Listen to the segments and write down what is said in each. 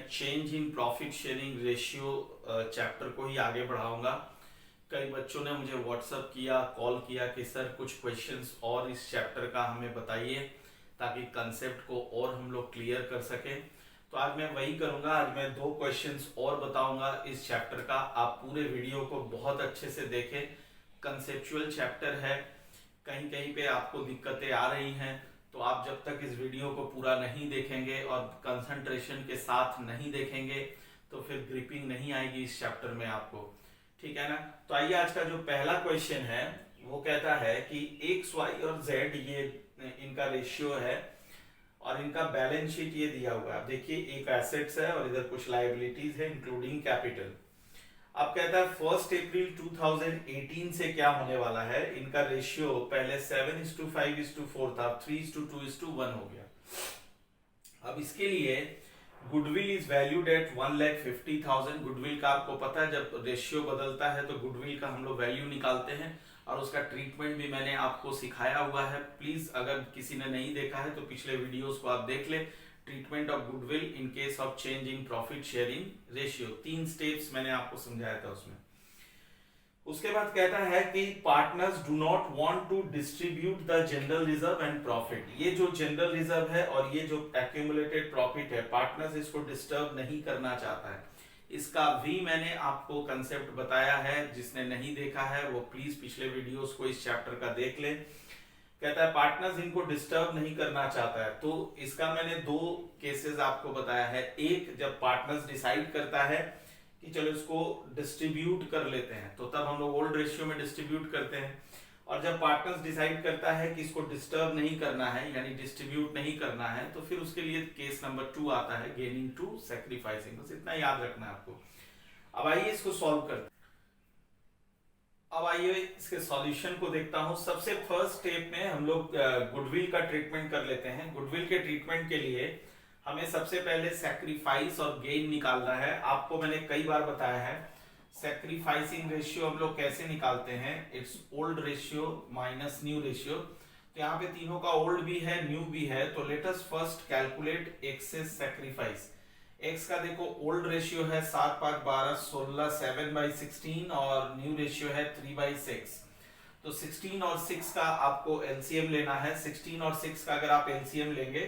Change in profit sharing ratio chapter को ही आगे बढ़ाऊंगा। कई बच्चों ने मुझे व्हाट्सअप किया, कॉल किया कि सर कुछ क्वेश्चंस और इस चैप्टर का हमें बताइए ताकि कंसेप्ट को और हम लोग क्लियर कर सकें। तो आज मैं वही करूंगा। आज मैं 2 क्वेश्चंस और बताऊंगा इस चैप्टर का। आप पूरे वीडियो को बहुत अच्छे से देखें। कंसेप्चुअल चैप्टर है, कहीं कहीं पे आपको दिक्कतें आ रही हैं, तो आप जब तक इस वीडियो को पूरा नहीं देखेंगे और कंसंट्रेशन के साथ नहीं देखेंगे तो फिर ग्रिपिंग नहीं आएगी इस चैप्टर में आपको। ठीक है ना। तो आइए, आज का जो पहला क्वेश्चन है वो कहता है कि एक्स वाई और जेड ये इनका रेशियो है और इनका बैलेंस शीट ये दिया हुआ है। देखिए, एक एसेट्स है और इधर कुछ लायबिलिटीज है इंक्लूडिंग कैपिटल। अब कहता है 1 अप्रैल 2018 से क्या होने वाला है। इनका रेशियो पहले 7:5:4 था, 3:2:1 हो गया। अब इसके लिए goodwill is valued at 1,50,000। Goodwill का आपको पता है, जब रेशियो बदलता है तो गुडविल का हम लोग वैल्यू निकालते हैं और उसका ट्रीटमेंट भी मैंने आपको सिखाया हुआ है। प्लीज अगर किसी ने नहीं देखा है तो पिछले वीडियोस को आप देख ले। Treatment of goodwill in case of change in profit sharing ratio, 3 steps मैंने आपको समझाया था उसमें। उसके बाद कहता है कि partners do not want to distribute the general reserve and profit. ये जो जनरल रिजर्व है और ये जो एक्यूमुलेटेड प्रॉफिट है, पार्टनर्स इसको डिस्टर्ब नहीं करना चाहता है। इसका भी मैंने आपको कंसेप्ट बताया है। जिसने नहीं देखा है वो प्लीज पिछले वीडियोस को इस चैप्टर का देख ले। कहता है पार्टनर्स इनको डिस्टर्ब नहीं करना चाहता है। तो इसका मैंने 2 केसेस आपको बताया है। एक, जब पार्टनर्स डिसाइड करता है कि चलो इसको डिस्ट्रीब्यूट कर लेते हैं, तो तब हम लोग ओल्ड रेशियो में डिस्ट्रीब्यूट करते हैं। और जब पार्टनर्स डिसाइड करता है कि इसको डिस्टर्ब नहीं करना है, यानी डिस्ट्रीब्यूट नहीं करना है, तो फिर उसके लिए केस नंबर 2 आता है, गेनिंग टू सैक्रिफाइसिंग। बस इतना याद रखना है आपको। अब आइए इसको सॉल्व करते हैं। अब आइए इसके सॉल्यूशन को देखता हूं। सबसे फर्स्ट स्टेप में हम लोग गुडविल का ट्रीटमेंट कर लेते हैं। गुडविल के ट्रीटमेंट के लिए हमें सबसे पहले सैक्रिफाइस और गेन निकालना है। आपको मैंने कई बार बताया है सैक्रिफाइसिंग रेशियो हम लोग कैसे निकालते हैं। It's old ratio minus new ratio. तो यहाँ पे तीनों का ओल्ड भी है, न्यू भी है। तो let us first calculate excess sacrifice. X का देखो ओल्ड रेशियो है 7:5:12 16 7/16 और न्यू रेशियो है 3/6। तो 16 और 6 का आपको एलसीएम लेना है। 16 और 6 का अगर आप एलसीएम लेंगे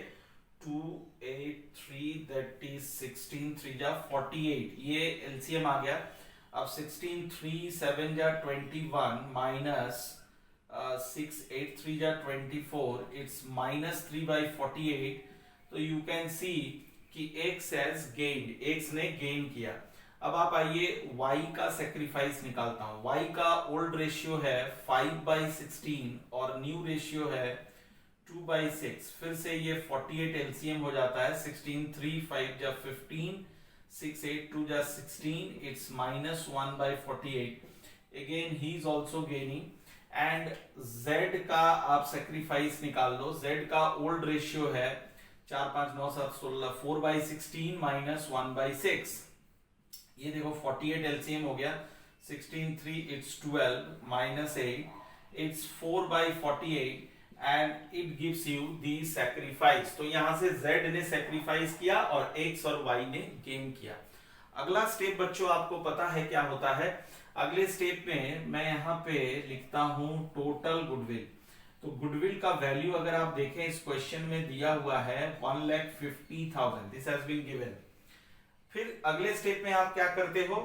2 8 3 दैट इज 16 3 जा 48, ये एलसीएम आ गया। अब 16 3 7 जा 21 माइनस 6 8 3 जा 24, इट्स -3/48। तो यू कैन सी कि x हैज गेन्ड, x ने गेन किया। अब आप आइए y का सैक्रिफाइस निकालता हूं। y का ओल्ड रेशियो है 5/16 और न्यू रेशियो है 2/6। फिर से ये 48 एलसीएम हो जाता है। 16 3 5 जा 15 6 8 2 जा 16, it's -1/48। Again he is also gaining. And z का आप सैक्रिफाइस निकाल लो। z का ओल्ड रेशियो है 4 5 9 7 16 4/16 माइनस 1/6। ये देखो 48 एलसीएम हो गया। 16 3 it's 12 minus 8, it's 4/48 and it gives you the sacrifice. तो यहां से z ने सैक्रिफाइस किया और x और y ने गेन किया। अगला स्टेप बच्चों आपको पता है क्या होता है। अगले स्टेप में मैं यहां पे लिखता हूं टोटल गुडविल। तो गुडविल का वैल्यू अगर आप देखें इस क्वेश्चन में दिया हुआ है 1,50,000, दिस हैज बीन गिवन। फिर अगले स्टेप में आप क्या करते हो,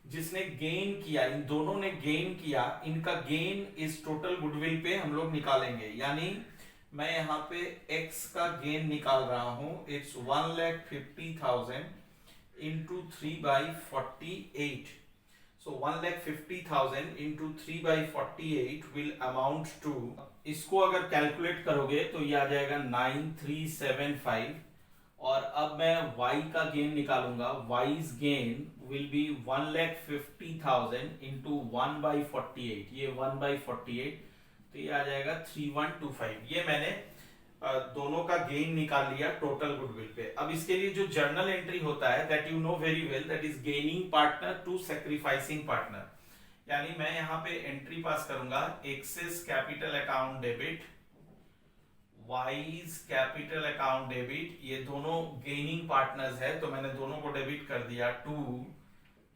जिसने गेन किया, इन दोनों ने गेन किया, इनका गेन इस टोटल गुडविल पे हम लोग निकालेंगे। यानी मैं यहाँ पे x का गेन निकाल रहा हूं, it's 1,50,000 into 3/48। So 1,50,000 into 3/48 will amount to, इसको अगर कैलकुलेट करोगे तो ये आ जाएगा 9375। और अब मैं y का गेन निकालूंगा। y's gain will be 1,50,000 into 1/48, ये 1/48, तो ये आ जाएगा 3125। ये मैंने दोनों का गेन निकाल लिया टोटल गुडविल पे। अब इसके लिए जो जर्नल एंट्री होता है that you know very well, that is gaining partner to sacrificing partner. यानी मैं यहां पे एंट्री पास करूंगा, excess capital account debit Y's capital account debit, ये दोनों गेनिंग पार्टनर्स है तो मैंने दोनों को डेबिट कर दिया टू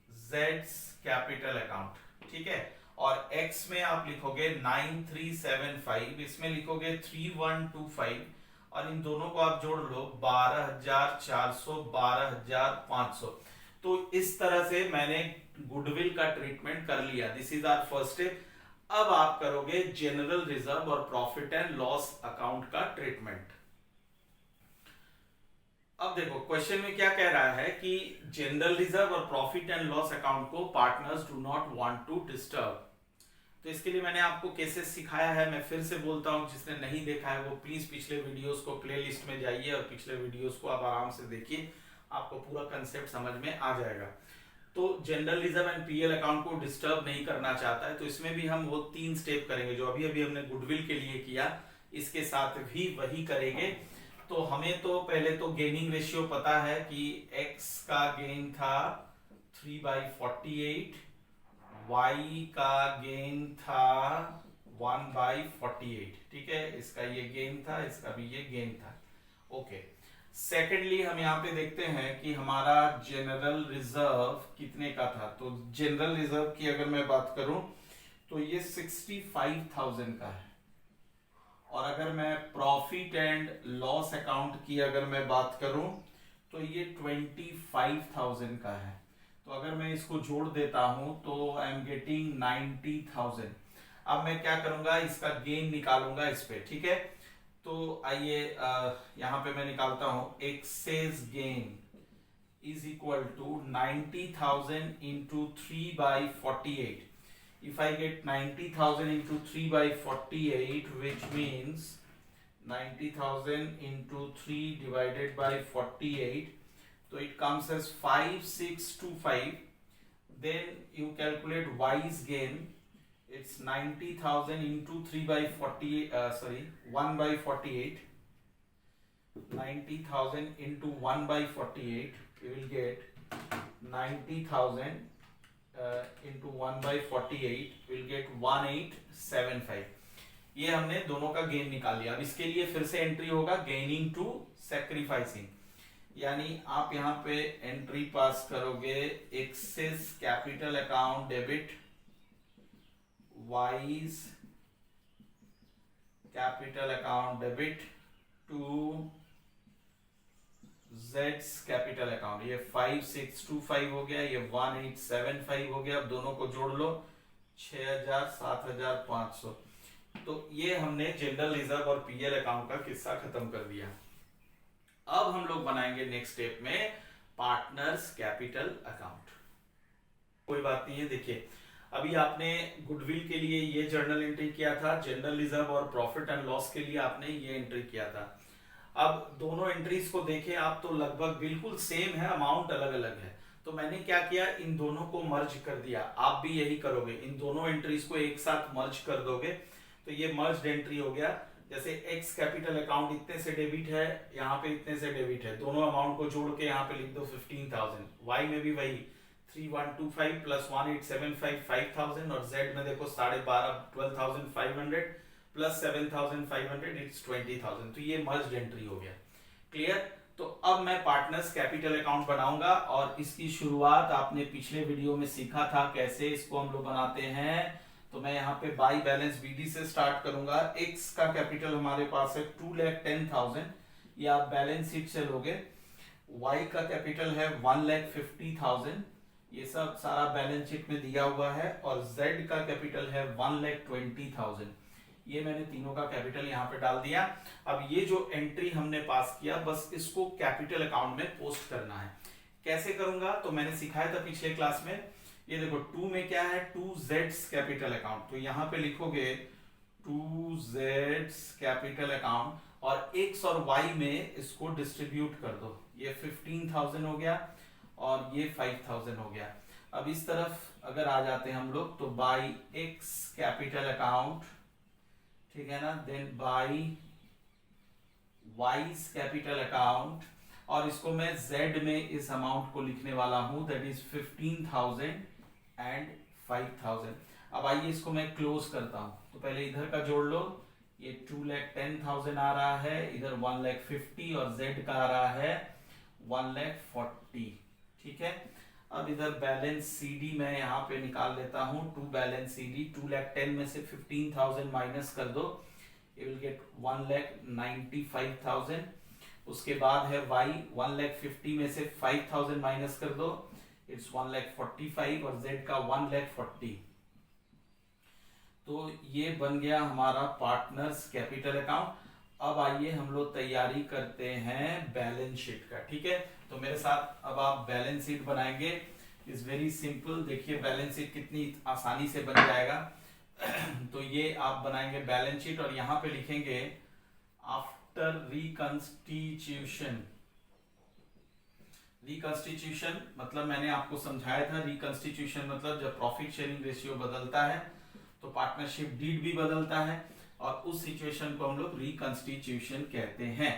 जेड्स कैपिटल अकाउंट, ठीक है। और एक्स में आप लिखोगे 9375, इसमें लिखोगे 3125, और इन दोनों को आप जोड़ लो 12400 12500। तो इस तरह से मैंने गुडविल का ट्रीटमेंट कर लिया। This is our first step. अब आप करोगे जनरल रिजर्व और प्रॉफिट एंड लॉस अकाउंट का ट्रीटमेंट। अब देखो क्वेश्चन में क्या कह रहा है कि जनरल रिजर्व और प्रॉफिट एंड लॉस अकाउंट को partners do not want to disturb. तो इसके लिए मैंने आपको केसेस सिखाया है, मैं फिर से बोलता हूं, जिसने नहीं देखा है वो प्लीज पिछले वीडियोस को प्लेलिस्ट में जाइए और पिछले वीडियोस को आप आराम से देखिए, आपको पूरा कंसेप्ट समझ में आ जाएगा। तो general reserve and PL account को डिस्टर्ब नहीं करना चाहता है, तो इसमें भी हम वो 3 स्टेप करेंगे जो अभी अभी हमने गुडविल के लिए किया, इसके साथ भी वही करेंगे। तो हमें तो पहले तो गेनिंग रेशियो पता है कि x का गेन था 3/48, y का गेन था 1/48, ठीक है। इसका ये गेन था, इसका भी ये गेन था, ओके। सेकेंडली हम यहाँ पे देखते हैं कि हमारा जनरल रिजर्व कितने का था। तो जनरल रिजर्व की अगर मैं बात करूं तो ये 65,000 का है, और अगर मैं प्रॉफिट एंड लॉस अकाउंट की अगर मैं बात करूं तो ये 25,000 का है। तो अगर मैं इसको जोड़ देता हूं तो आई एम गेटिंग 90,000। अब मैं क्या करूंगा, इसका गेन निकालूंगा इस पे, ठीक है। तो आइए यहां पे मैं निकालता हूं, excess gain is equal to 90,000 into 3/48। If I get 90,000 into 3/48, which means 90,000 into 3 divided by 48, so it comes as 5625. Then you calculate y's gain. It's 90,000 into 3/48. 1/48. 90,000 into 1/48. You will get 90,000. Into 1/48 will get 1875। ये हमने दोनों का gain निकाल लिया। अब इसके लिए फिर से एंट्री होगा गेनिंग टू सैक्रिफाइसिंग, यानी आप यहाँ पे एंट्री पास करोगे excess capital account debit Y's capital account debit to Z's capital account. ये 5625 हो गया, ये 1875 हो गया। अब दोनों को जोड़ लो 6000 7500। तो ये हमने जनरल रिजर्व और पीएल अकाउंट का किस्सा खत्म कर दिया। अब हम लोग बनाएंगे नेक्स्ट स्टेप में पार्टनर्स कैपिटल अकाउंट। कोई बात नहीं है, देखिए अभी आपने गुडविल के लिए ये जर्नल एंट्री किया था, जनरल रिजर्व और प्रॉफिट एंड लॉस के लिए आपने ये एंट्री किया था। अब दोनों एंट्रीज को देखें आप तो लगभग बिल्कुल सेम है, अमाउंट अलग अलग है। तो मैंने क्या किया, इन दोनों को मर्ज कर दिया। आप भी यही करोगे, इन दोनों एंट्रीज को एक साथ मर्ज कर दोगे तो ये मर्ज एंट्री हो गया। जैसे एक्स कैपिटल अकाउंट इतने से डेबिट है, यहाँ पे इतने से डेबिट है, दोनों अमाउंट को जोड़ के यहाँ पे लिख दो 15,000। वाई में भी वही 3125 प्लस 1875 5000, और जेड में देखो 12.5 12,500 प्लस 7,500 इट्स 20,000। तो ये मर्ज एंट्री हो गया, क्लियर। तो अब मैं पार्टनर्स कैपिटल अकाउंट बनाऊंगा, और इसकी शुरुआत आपने पिछले वीडियो में सीखा था कैसे इसको हम लोग बनाते हैं। तो मैं यहाँ पे बाई बैलेंस बीडी से स्टार्ट करूंगा। एक्स का कैपिटल हमारे पास है 2,10,000, ये आप बैलेंस शीट से लोगे। वाई का कैपिटल है 1,50,000, ये सब सारा बैलेंस शीट में दिया हुआ है। और जेड का कैपिटल है 1,20,000, ये मैंने तीनों का कैपिटल यहाँ पे डाल दिया। अब ये जो एंट्री हमने पास किया, बस इसको कैपिटल अकाउंट में पोस्ट करना है। कैसे करूंगा, तो मैंने सिखाया था पिछले क्लास में। ये देखो 2 में क्या है, 2Z's कैपिटल अकाउंट। तो यहाँ पे लिखोगे 2Z's कैपिटल अकाउंट, और एक्स और वाई में इसको डिस्ट्रीब्यूट कर दो। ये 15,000 हो गया और ये 5,000 हो गया। अब इस तरफ अगर आ जाते हैं हम लोग तो बाई एक्स कैपिटल अकाउंट, ठीक है ना, then by wise capital account, और इसको मैं जेड में इस अमाउंट को लिखने वाला हूं, दैट इज 15,000 एंड 5,000। अब आइए इसको मैं क्लोज करता हूं। तो पहले इधर का जोड़ लो, ये 2,10,000 आ रहा है, इधर 1,50,000 और Z का आ रहा है 1,40,000। ठीक है, अब इधर बैलेंस CD मैं यहाँ पे निकाल लेता हूँ। टू बैलेंस CD 2,10,000 में से 15,000 माइनस कर दो, you will get 1,95,000। उसके बाद है Y 1,50,000 में से 5,000 माइनस कर दो, इट्स 1,45,000 और Z का 1,40,000। तो ये बन गया हमारा पार्टनर्स कैपिटल अकाउंट। अब आइए हम लोग तैयारी करते हैं बैलेंस शीट का। ठीक है, तो मेरे साथ अब आप बैलेंस शीट बनाएंगे। Is very simple. देखिए बैलेंस शीट कितनी आसानी से बन जाएगा। तो ये आप बनाएंगे बैलेंस शीट और यहाँ पे लिखेंगे आफ्टर रिकंस्टिट्यूशन। रिकंस्टिट्यूशन मतलब मैंने आपको समझाया था, रिकंस्टिट्यूशन मतलब जब प्रॉफिट शेयरिंग रेशियो बदलता है तो पार्टनरशिप डीड भी बदलता है और उस सिचुएशन को हम लोग रिकंस्टिट्यूशन कहते हैं।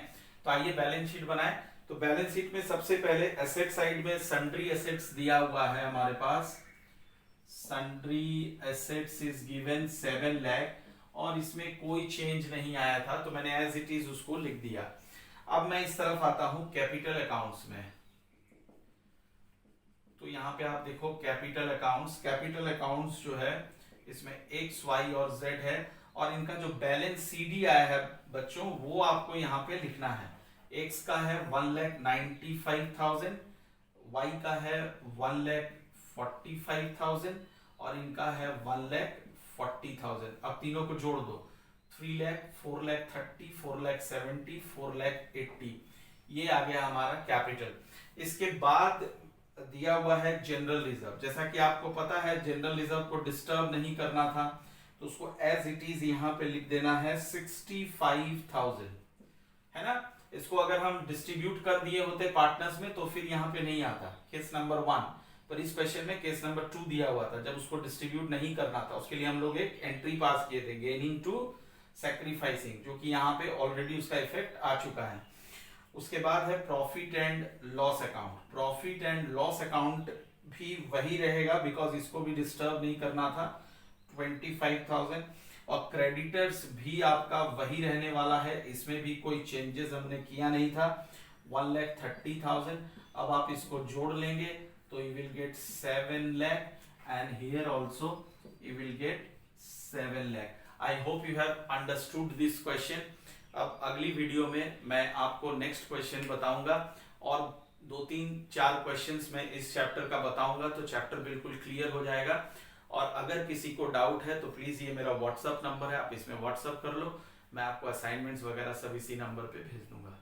तो आइए बैलेंस शीट बनाएं। तो बैलेंस शीट में सबसे पहले एसेट साइड में सन्ड्री एसेट्स दिया हुआ है हमारे पास। Sundry assets is given 7 lakh और इसमें कोई चेंज नहीं आया था तो मैंने एज इट इज उसको लिख दिया। अब मैं इस तरफ आता हूं कैपिटल अकाउंट्स में। तो यहाँ पे आप देखो कैपिटल अकाउंट्स। कैपिटल अकाउंट्स जो है इसमें X, Y और Z है और इनका जो बैलेंस CD आया है बच्चों वो आपको यहाँ पे लिखना है। X का है 1,95,000, Y का है 1,45,000 और इनका है 1,40,000। अब तीनों को जोड़ दो, 3 लाख, 4,30,000, 4,70,000, 4,80,000। ये आ गया हमारा कैपिटल। इसके बाद दिया हुआ है जनरल रिजर्व। जैसा कि आपको पता है जनरल रिजर्व को डिस्टर्ब नहीं करना था तो उसको एज इट इज यहाँ पे लिख देना है 65,000, है ना। इसको अगर हम डिस्ट्रीब्यूट कर दिए होते पार्टनर्स में तो फिर यहाँ पे नहीं आता केस नंबर 1, पर इस क्वेश्चन में केस नंबर 2 दिया हुआ था जब उसको डिस्ट्रीब्यूट नहीं करना था। उसके लिए हम लोग एक एंट्री पास किए थे, गेनिंग टू सैक्रिफाइसिंग, जो कि यहाँ पे ऑलरेडी उसका इफेक्ट आ चुका है। उसके बाद है profit and loss account. Profit and loss account भी वही रहेगा बिकॉज इसको भी डिस्टर्ब नहीं करना था, 25,000। और क्रेडिटर्स भी आपका वही रहने वाला है, इसमें भी कोई चेंजेस हमने किया नहीं था, 1,30,000। अब आप इसको जोड़ लेंगे तो you will get 7 lakh and here also you will get 7 lakh. I hope you have understood this question. अब अगली वीडियो में मैं आपको नेक्स्ट क्वेश्चन बताऊंगा और 2-3-4 क्वेश्चंस मैं इस चैप्टर का बताऊंगा तो चैप्टर बिल्कुल क्लियर हो जाएगा। और अगर किसी को डाउट है तो प्लीज ये मेरा व्हाट्सएप नंबर है, आप इसमें व्हाट्सएप कर लो, मैं आपको असाइनमेंट्स वगैरह सब इसी नंबर पे भेज दूंगा।